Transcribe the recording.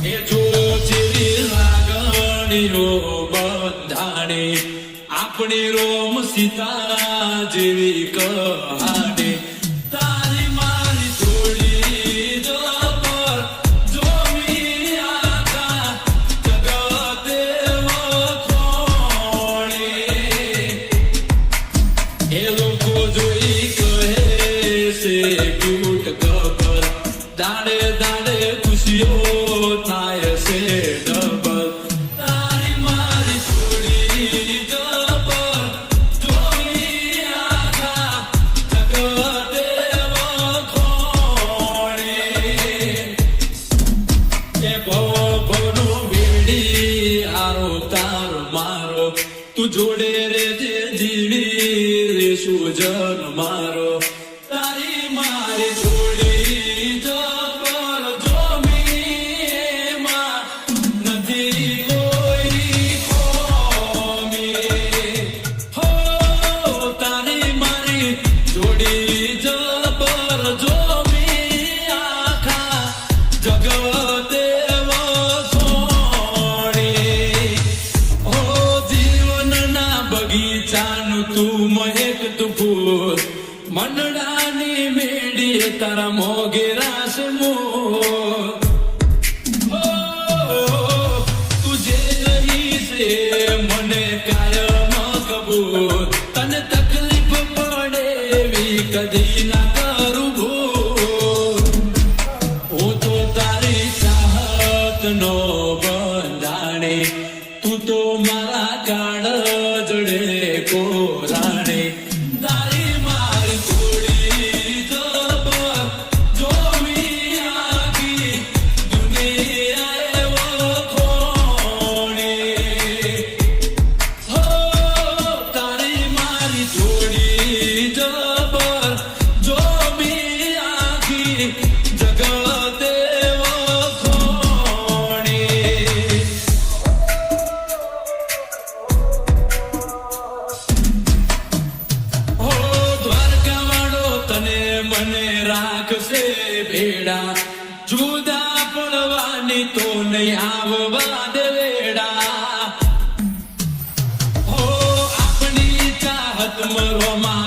એ જો જેવી લાગણીઓ બંધાણી આપણી રોમ સીતા જેવી કહાણી તારી મારી જોડી જબર જોમી આખા જગતે વખોણી એ લોકો જોઈ કહે છે ક્યુટ કપલ દાડે દાડે ખુશીઓ થાય છે ડબલ તારી મારી જોડી જબર જોઈ આખા જગતે વખોણી એ ભવનો વેડી આરો તારો મારો તું જોડે રે જે જીડી રે સુજન મારો તારી મારી જોડી જબર જોમી એમાં નથી કોઈ ખોમી હો તારી મારી જોડી જબર જોમી આખા જગતે વખોણી ઓ જીવનના બગીચાનું તું મહેક તું ફૂલ મંડળાની મેડીએ તારા મોગેરા છે મોર તું જે રહી છે મને કાયમ કબૂલ તને તકલીફ પડે એવી કદી ના કરું ભૂલ હું તો તારી ચાહત નો બંધાણી તું તો મારા કાળ જડે કોરાણી તારી મારી જોડી જબર જોમી આખી દુનિયાએ વખોણી હો તારી મારી જોડી જબર જોમી આખી જગતે વખોણી હો દ્વારકાવાળો તને મને રાખશે ભેડા જુદા પડવાની તો નહીં આવવા દે વેડા હો આપણી ચાહત મરવામાં